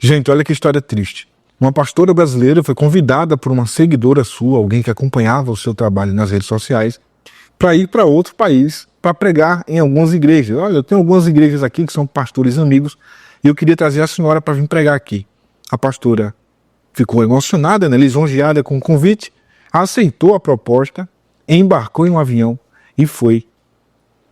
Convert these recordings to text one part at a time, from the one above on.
Gente, olha que história triste. Uma pastora brasileira foi convidada por uma seguidora sua, alguém que acompanhava o seu trabalho nas redes sociais, para ir para outro país para pregar em algumas igrejas. Olha, eu tenho algumas igrejas aqui que são pastores amigos e eu queria trazer a senhora para vir pregar aqui. A pastora ficou emocionada, né, lisonjeada com o convite, aceitou a proposta, embarcou em um avião e foi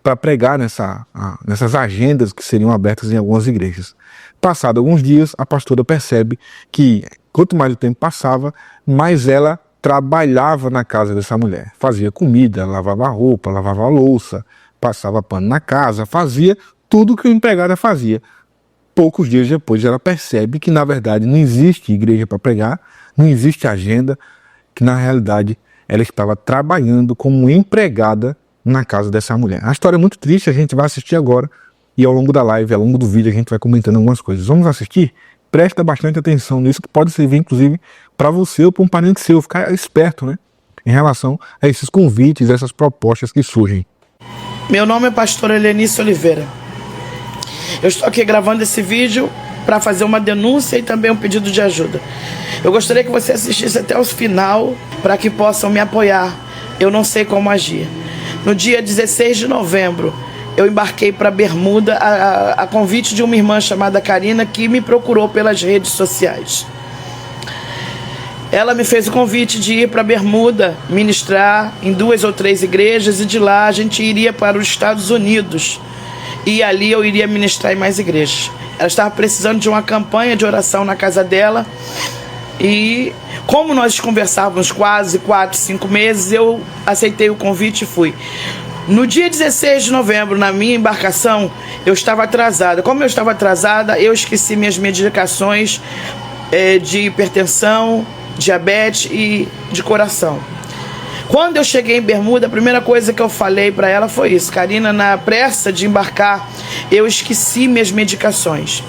para pregar nessas agendas que seriam abertas em algumas igrejas. Passado alguns dias, a pastora percebe que quanto mais o tempo passava, mais ela trabalhava na casa dessa mulher. Fazia comida, lavava roupa, lavava louça, passava pano na casa, fazia tudo que a empregada fazia. Poucos dias depois ela percebe que na verdade não existe igreja para pregar, não existe agenda, que na realidade ela estava trabalhando como empregada na casa dessa mulher. A história é muito triste, a gente vai assistir agora e ao longo da live, ao longo do vídeo a gente vai comentando algumas coisas. Vamos assistir? Presta bastante atenção nisso, que pode servir inclusive para você ou para um parente seu, ficar esperto, né, em relação a esses convites, essas propostas que surgem. Meu nome é pastora Helenice Oliveira. Eu estou aqui gravando esse vídeo para fazer uma denúncia e também um pedido de ajuda. Eu gostaria que você assistisse até o final para que possam me apoiar. Eu não sei como agir. No dia 16 de novembro, eu embarquei para Bermuda a convite de uma irmã chamada Karina, que me procurou pelas redes sociais. Ela me fez o convite de ir para Bermuda, ministrar em 2 ou 3 igrejas, e de lá a gente iria para os Estados Unidos. E ali eu iria ministrar em mais igrejas. Ela estava precisando de uma campanha de oração na casa dela. E como nós conversávamos quase 4, 5 meses, eu aceitei o convite e fui. No dia 16 de novembro, na minha embarcação, eu estava atrasada. Como eu estava atrasada, eu esqueci minhas medicações de hipertensão, diabetes e de coração. Quando eu cheguei em Bermuda, a primeira coisa que eu falei para ela foi isso: Karina, na pressa de embarcar, eu esqueci minhas medicações.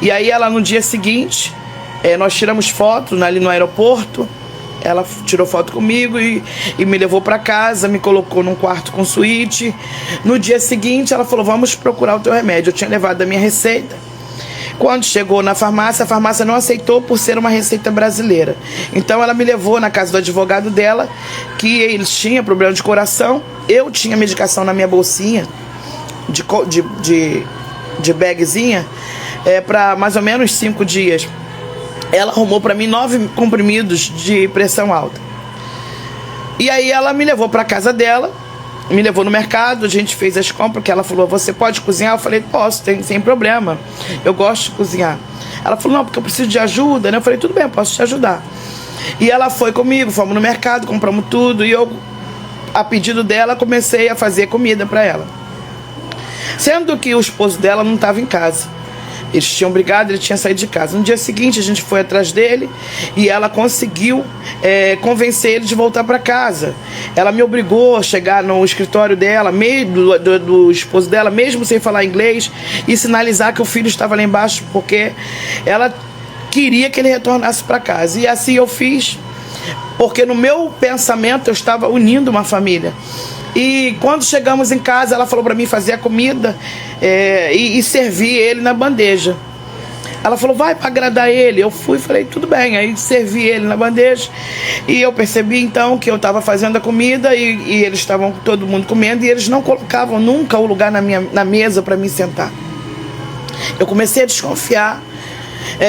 E aí ela, no dia seguinte, nós tiramos foto ali no aeroporto. Ela tirou foto comigo e me levou para casa, me colocou num quarto com suíte. No dia seguinte, ela falou: vamos procurar o teu remédio. Eu tinha levado a minha receita. Quando chegou na farmácia, a farmácia não aceitou por ser uma receita brasileira. Então ela me levou na casa do advogado dela, que eles tinham problema de coração. Eu tinha medicação na minha bolsinha, de bagzinha, para mais ou menos 5 dias. Ela arrumou para mim 9 comprimidos de pressão alta. E aí ela me levou para casa dela, me levou no mercado, a gente fez as compras, que ela falou: você pode cozinhar? Eu falei: posso, sem problema, eu gosto de cozinhar. Ela falou: não, porque eu preciso de ajuda, né? Eu falei: tudo bem, eu posso te ajudar. E ela foi comigo, fomos no mercado, compramos tudo, e eu, a pedido dela, comecei a fazer comida para ela. Sendo que o esposo dela não estava em casa. Eles tinham brigado, ele tinha saído de casa. No dia seguinte a gente foi atrás dele e ela conseguiu convencer ele de voltar para casa. Ela me obrigou a chegar no escritório dela, do esposo dela, mesmo sem falar inglês, e sinalizar que o filho estava lá embaixo, porque ela queria que ele retornasse para casa. E assim eu fiz, porque no meu pensamento eu estava unindo uma família. E quando chegamos em casa, ela falou para mim fazer a comida e servir ele na bandeja. Ela falou: vai para agradar ele. Eu fui e falei: tudo bem. Aí servi ele na bandeja. E eu percebi então que eu estava fazendo a comida e eles estavam todo mundo comendo, e eles não colocavam nunca o lugar na mesa para mim sentar. Eu comecei a desconfiar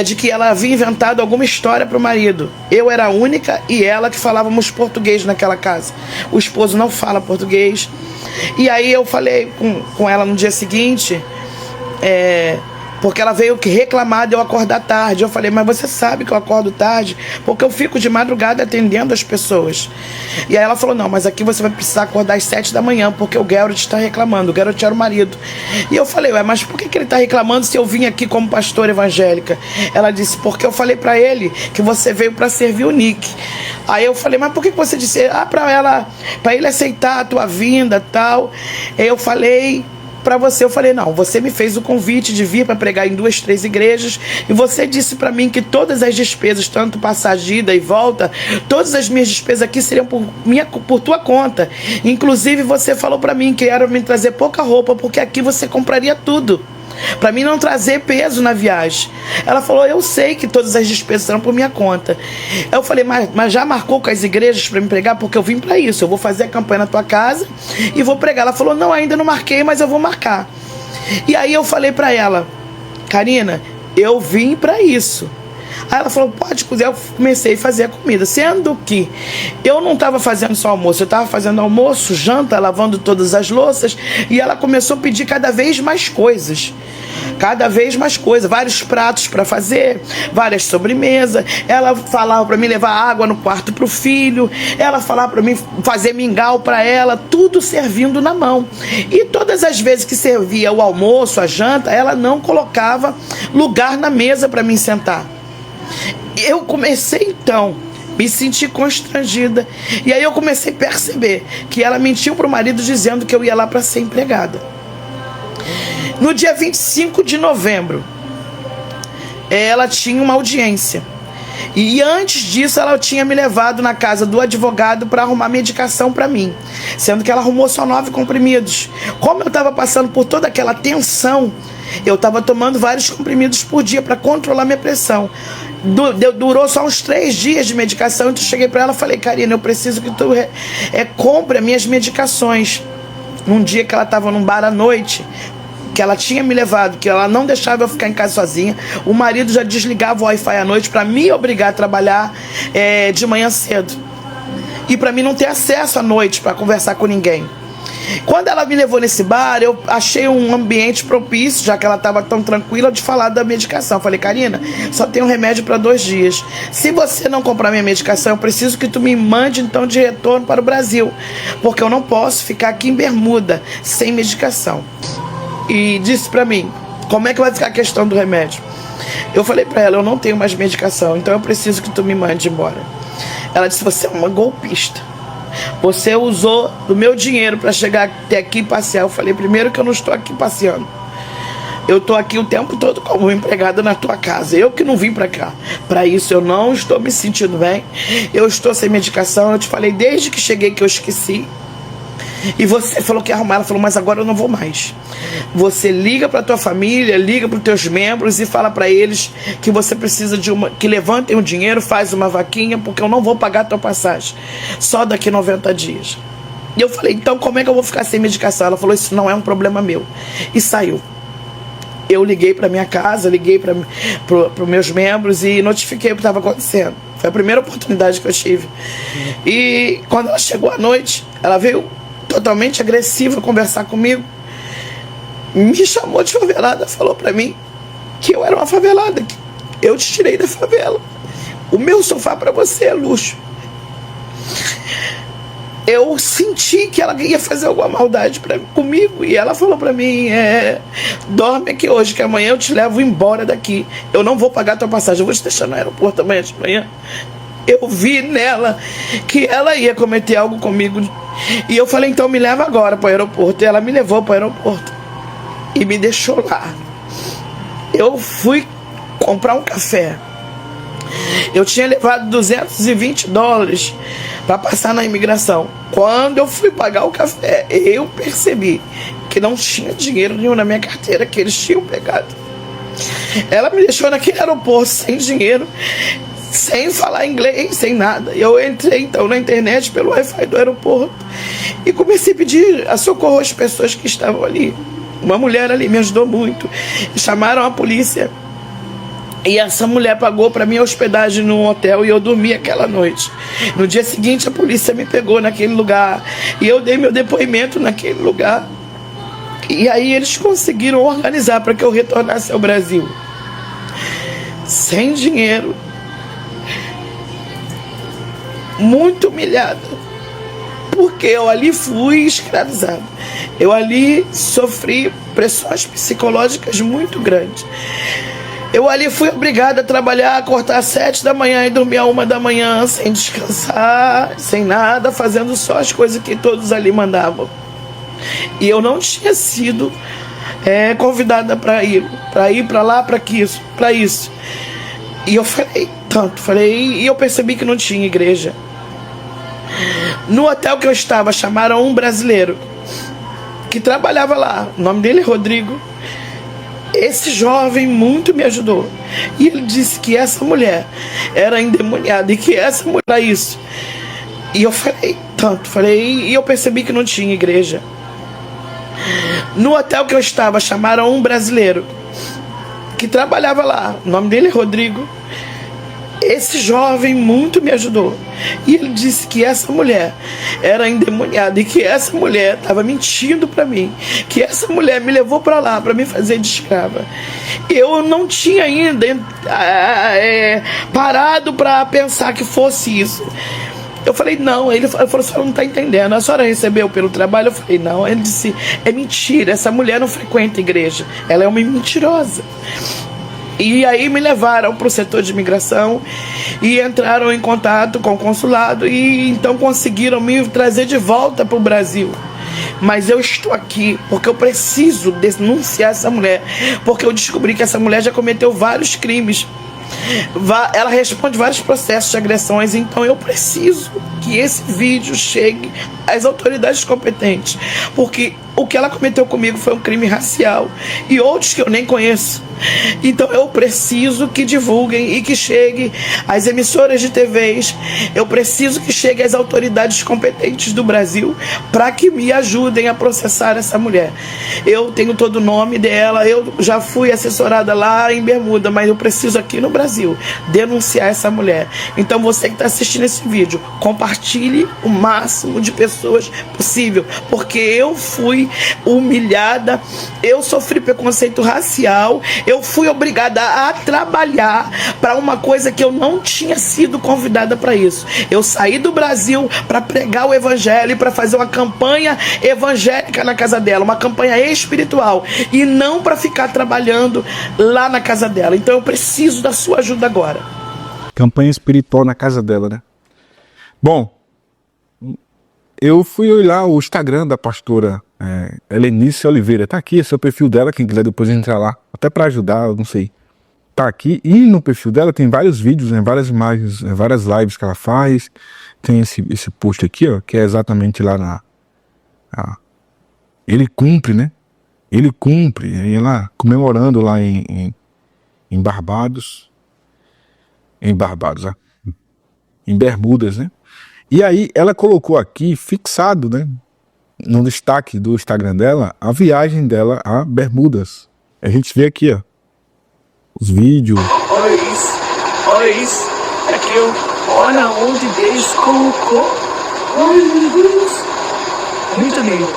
de que ela havia inventado alguma história para o marido. Eu era a única e ela que falávamos português naquela casa. O esposo não fala português. E aí eu falei com ela no dia seguinte, porque ela veio reclamar de eu acordar tarde. Eu falei: mas você sabe que eu acordo tarde porque eu fico de madrugada atendendo as pessoas. E aí ela falou: não, mas aqui você vai precisar acordar às 7 da manhã, porque o Geralt está reclamando. O Geralt era o marido. E eu falei: ué, mas por que ele está reclamando se eu vim aqui como pastora evangélica? Ela disse: porque eu falei para ele que você veio para servir o Nick. Aí eu falei: mas por que você disse? Para ele aceitar a tua vinda e tal. Eu falei para você, eu falei: não, você me fez o convite de vir para pregar em 2, 3 igrejas, e você disse para mim que todas as despesas, tanto passagem, ida e volta, todas as minhas despesas aqui seriam por tua conta. Inclusive você falou para mim que era me trazer pouca roupa, porque aqui você compraria tudo. para mim não trazer peso na viagem. Ela falou, eu sei que todas as despesas serão por minha conta. Eu falei, mas já marcou com as igrejas para me pregar? Porque eu vim para isso, eu vou fazer a campanha na tua casa e vou pregar. Ela falou, não, ainda não marquei, mas eu vou marcar. E aí eu falei para ela, Karina, eu vim para isso. Aí ela falou, pode cozinhar. Eu comecei a fazer a comida, sendo que eu não estava fazendo só almoço, eu estava fazendo almoço, janta, lavando todas as louças, e ela começou a pedir cada vez mais coisas, vários pratos para fazer, várias sobremesas. Ela falava para mim levar água no quarto para o filho, ela falava para mim fazer mingau para ela, tudo servindo na mão. E todas as vezes que servia o almoço, a janta, ela não colocava lugar na mesa para mim sentar. Eu comecei então me sentir constrangida, e aí eu comecei a perceber que ela mentiu para o marido dizendo que eu ia lá para ser empregada. No dia 25 de novembro ela tinha uma audiência, e antes disso ela tinha me levado na casa do advogado para arrumar medicação para mim, sendo que ela arrumou só 9 comprimidos. Como eu estava passando por toda aquela tensão, eu estava tomando vários comprimidos por dia para controlar minha pressão. Durou só uns 3 dias de medicação. Então eu cheguei para ela e falei, Karina, eu preciso que tu compre as minhas medicações. Num dia que ela estava num bar à noite, que ela tinha me levado, que ela não deixava eu ficar em casa sozinha, o marido já desligava o Wi-Fi à noite para me obrigar a trabalhar de manhã cedo, e para mim não ter acesso à noite para conversar com ninguém. Quando ela me levou nesse bar, eu achei um ambiente propício, já que ela estava tão tranquila, de falar da medicação. Eu falei, Karina, só tem um remédio para 2 dias. Se você não comprar minha medicação, eu preciso que tu me mande então de retorno para o Brasil, porque eu não posso ficar aqui em Bermuda sem medicação. E disse para mim, como é que vai ficar a questão do remédio? Eu falei para ela, eu não tenho mais medicação, então eu preciso que tu me mande embora. Ela disse, você é uma golpista. Você usou do meu dinheiro para chegar até aqui e passear. Eu falei, primeiro que eu não estou aqui passeando. Eu estou aqui o tempo todo como empregada na tua casa. Eu que não vim para cá. Para isso eu não estou me sentindo bem. Eu estou sem medicação. Eu te falei desde que cheguei que eu esqueci. E você falou que ia arrumar. Ela falou, mas agora eu não vou mais. Você liga para tua família, liga para os teus membros e fala para eles que você precisa que levantem o dinheiro, faz uma vaquinha, porque eu não vou pagar a tua passagem só daqui 90 dias. E eu falei, então como é que eu vou ficar sem medicação? Ela falou, isso não é um problema meu. E saiu. Eu liguei para minha casa, liguei para os meus membros e notifiquei o que estava acontecendo. Foi a primeira oportunidade que eu tive. E quando ela chegou à noite, ela veio totalmente agressiva conversar comigo, me chamou de favelada, falou pra mim que eu era uma favelada, que eu te tirei da favela, o meu sofá pra você é luxo. Eu senti que ela ia fazer alguma maldade comigo, e ela falou pra mim, dorme aqui hoje, que amanhã eu te levo embora daqui, eu não vou pagar tua passagem, eu vou te deixar no aeroporto amanhã de manhã. Eu vi nela que ela ia cometer algo comigo. E eu falei, então me leva agora para o aeroporto. E ela me levou para o aeroporto e me deixou lá. Eu fui comprar um café. Eu tinha levado $220 para passar na imigração. Quando eu fui pagar o café, eu percebi que não tinha dinheiro nenhum na minha carteira, que eles tinham pegado. Ela me deixou naquele aeroporto sem dinheiro, sem falar inglês, sem nada. Eu entrei então na internet pelo Wi-Fi do aeroporto e comecei a pedir a socorro às pessoas que estavam ali. Uma mulher ali me ajudou muito. Chamaram a polícia e essa mulher pagou para minha hospedagem num hotel e eu dormi aquela noite. No dia seguinte a polícia me pegou naquele lugar e eu dei meu depoimento naquele lugar. E aí eles conseguiram organizar para que eu retornasse ao Brasil sem dinheiro, muito humilhada, porque eu ali fui escravizada. Eu ali sofri pressões psicológicas muito grandes. Eu ali fui obrigada a trabalhar, acordar às 7 da manhã e dormir à 1 da manhã, sem descansar, sem nada, fazendo só as coisas que todos ali mandavam. E eu não tinha sido convidada para ir para lá, para isso. E eu falei, e eu percebi que não tinha igreja. No hotel que eu estava, chamaram um brasileiro que trabalhava lá, o nome dele é Rodrigo. Esse jovem muito me ajudou. E ele disse que essa mulher era endemoniada e que essa mulher era isso. E eu falei, e eu percebi que não tinha igreja. No hotel que eu estava, chamaram um brasileiro que trabalhava lá. O nome dele é Rodrigo. Esse jovem muito me ajudou. E ele disse que essa mulher era endemoniada e que essa mulher estava mentindo para mim, que essa mulher me levou para lá para me fazer de escrava. Eu não tinha ainda parado para pensar que fosse isso. Eu falei, não. Ele falou, a senhora não está entendendo. A senhora recebeu pelo trabalho? Eu falei, não. Ele disse, é mentira. Essa mulher não frequenta a igreja. Ela é uma mentirosa. E aí me levaram para o setor de imigração e entraram em contato com o consulado e então conseguiram me trazer de volta para o Brasil. Mas eu estou aqui porque eu preciso denunciar essa mulher, porque eu descobri que essa mulher já cometeu vários crimes. Ela responde vários processos de agressões, então eu preciso que esse vídeo chegue às autoridades competentes, porque o que ela cometeu comigo foi um crime racial e outros que eu nem conheço. Então eu preciso que divulguem e que chegue às emissoras de TVs. Eu preciso que chegue às autoridades competentes do Brasil para que me ajudem a processar essa mulher. Eu tenho todo o nome dela, eu já fui assessorada lá em Bermuda, mas eu preciso aqui no Brasil denunciar essa mulher. Então você que está assistindo esse vídeo, compartilhe o máximo de pessoas possível, porque eu fui humilhada, eu sofri preconceito racial, eu fui obrigada a trabalhar para uma coisa que eu não tinha sido convidada para isso. Eu saí do Brasil para pregar o evangelho, para fazer uma campanha evangélica na casa dela, uma campanha espiritual, e não para ficar trabalhando lá na casa dela. Então eu preciso da sua ajuda agora. Campanha espiritual na casa dela, né? Bom, eu fui olhar o Instagram da pastora Helenice Oliveira. Tá aqui, esse é o perfil dela, quem quiser depois entrar lá, até para ajudar, eu não sei. Tá aqui, e no perfil dela tem vários vídeos, né, várias imagens, várias lives que ela faz. Tem esse post aqui, ó, que é exatamente lá na... Ele cumpre, né? Ele cumpre, aí ela comemorando lá em Barbados. Em Barbados, ó. Em Bermudas, né? E aí ela colocou aqui, fixado, né, no destaque do Instagram dela, a viagem dela a Bermudas. A gente vê aqui, ó, os vídeos. Olha isso, aqui, olha onde Deus colocou. Ai, meu Deus, muito lindo.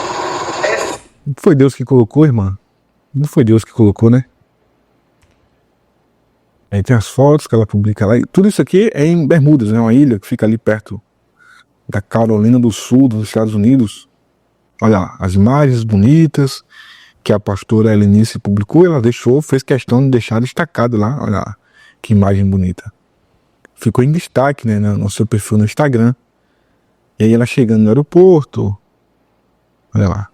Não foi Deus que colocou, irmã? Não foi Deus que colocou, né? Aí tem as fotos que ela publica lá. Tudo isso aqui é em Bermudas, né? Uma ilha que fica ali perto da Carolina do Sul, dos Estados Unidos. Olha lá, as imagens bonitas que a pastora Helenice publicou, ela deixou, fez questão de deixar destacado lá. Olha lá, que imagem bonita. Ficou em destaque, né, no seu perfil no Instagram. E aí ela chegando no aeroporto. Olha lá.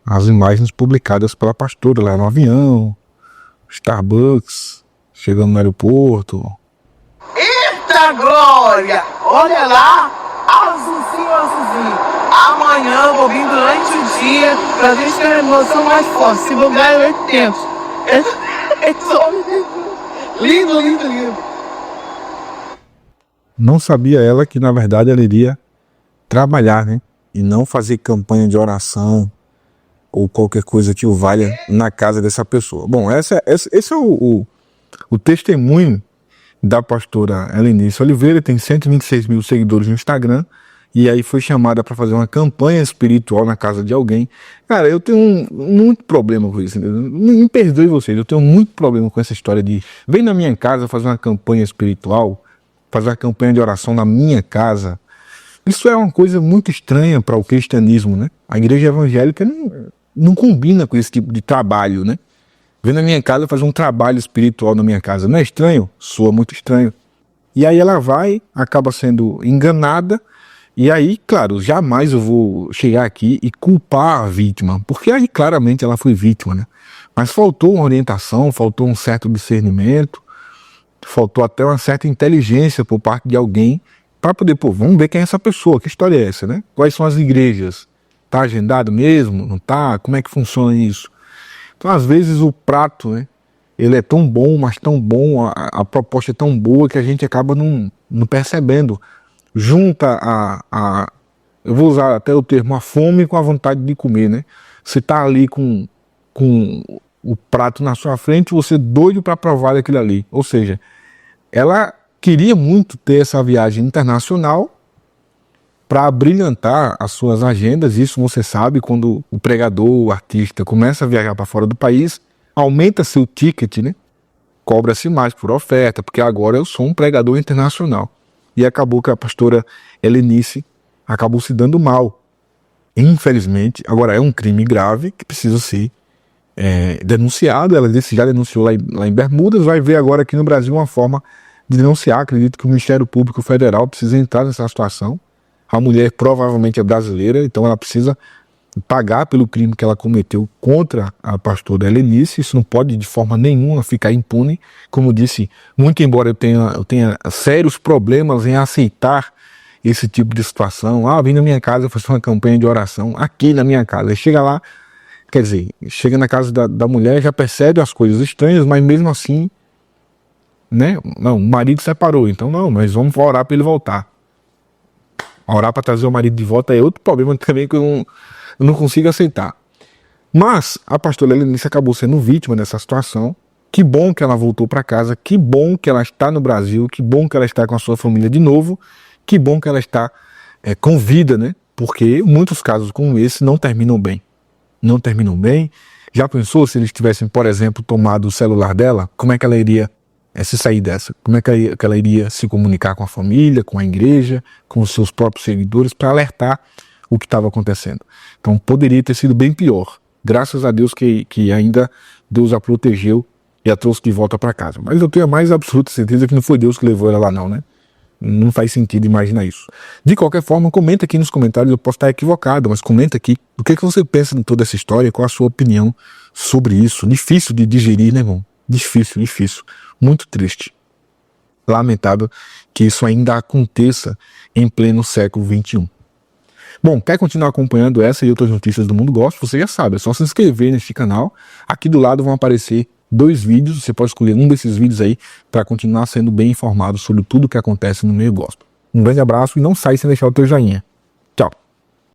As imagens publicadas pela pastora lá no avião. Starbucks, chegando no aeroporto. Eita glória! Olha lá, azulzinho, azulzinho. Amanhã eu vou vir durante o dia pra gente ter uma emoção mais forte. Se bugar é 800. É só lindo, lindo, lindo. Não sabia ela que na verdade ela iria trabalhar, né? E não fazer campanha de oração ou qualquer coisa que o valha na casa dessa pessoa. Bom, esse é o testemunho da pastora Helenice Oliveira. Tem 126 mil seguidores no Instagram. E aí foi chamada para fazer uma campanha espiritual na casa de alguém. Cara, eu tenho muito problema com isso. Me perdoe vocês, eu tenho muito problema com essa história de vem na minha casa fazer uma campanha espiritual, fazer uma campanha de oração na minha casa. Isso é uma coisa muito estranha para o cristianismo, né? A igreja evangélica não combina com esse tipo de trabalho, né? Vem na minha casa fazer um trabalho espiritual na minha casa. Não é estranho? Soa muito estranho. E aí ela vai, acaba sendo enganada. E aí, claro, jamais eu vou chegar aqui e culpar a vítima, porque aí claramente ela foi vítima, né? Mas faltou uma orientação, faltou um certo discernimento, faltou até uma certa inteligência por parte de alguém para poder, vamos ver quem é essa pessoa, que história é essa, né? Quais são as igrejas? Tá agendado mesmo? Não tá? Como é que funciona isso? Então, às vezes, o prato, né, ele é tão bom, mas tão bom, a proposta é tão boa que a gente acaba não percebendo. Junta eu vou usar até o termo, a fome com a vontade de comer, né? Você tá ali com o prato na sua frente, você doido para provar aquilo ali. Ou seja, ela queria muito ter essa viagem internacional para brilhantar as suas agendas. Isso você sabe, quando o pregador, o artista começa a viajar para fora do país, aumenta seu ticket, né? Cobra-se mais por oferta, porque agora eu sou um pregador internacional. E acabou que a pastora Helenice acabou se dando mal. Infelizmente, agora é um crime grave que precisa ser denunciado. Ela já denunciou lá em Bermudas, vai ver agora aqui no Brasil uma forma de denunciar. Acredito que o Ministério Público Federal precisa entrar nessa situação. A mulher provavelmente é brasileira, então ela precisa pagar pelo crime que ela cometeu contra a pastora Helenice. Isso não pode de forma nenhuma ficar impune. Como disse, muito embora eu tenha sérios problemas em aceitar esse tipo de situação. Vem na minha casa fazer uma campanha de oração, aqui na minha casa. Chega lá, quer dizer, chega na casa da mulher, já percebe as coisas estranhas, mas mesmo assim, né? Não, o marido separou, então não, mas vamos orar para ele voltar. Orar para trazer o marido de volta é outro problema também que eu não consigo aceitar. Mas a pastora Helenice acabou sendo vítima dessa situação. Que bom que ela voltou para casa, que bom que ela está no Brasil, que bom que ela está com a sua família de novo, que bom que ela está com vida, né? Porque muitos casos como esse não terminam bem. Não terminam bem. Já pensou se eles tivessem, por exemplo, tomado o celular dela? Como é que ela iria se sair dessa? Como é que ela iria se comunicar com a família, com a igreja, com os seus próprios seguidores, para alertar o que estava acontecendo? Então poderia ter sido bem pior. Graças a Deus que ainda Deus a protegeu e a trouxe de volta para casa. Mas eu tenho a mais absoluta certeza que não foi Deus que levou ela lá não, né? Não faz sentido imaginar isso. De qualquer forma, comenta aqui nos comentários. Eu posso estar equivocado, mas comenta aqui o que você pensa de toda essa história, qual a sua opinião sobre isso. Difícil de digerir, né, irmão? Difícil. Muito triste. Lamentável que isso ainda aconteça em pleno século XXI. Bom, quer continuar acompanhando essa e outras notícias do Mundo Gospel? Você já sabe, é só se inscrever neste canal. Aqui do lado vão aparecer 2 vídeos, você pode escolher um desses vídeos aí para continuar sendo bem informado sobre tudo o que acontece no meio gospel. Um grande abraço e não sai sem deixar o teu joinha. Tchau.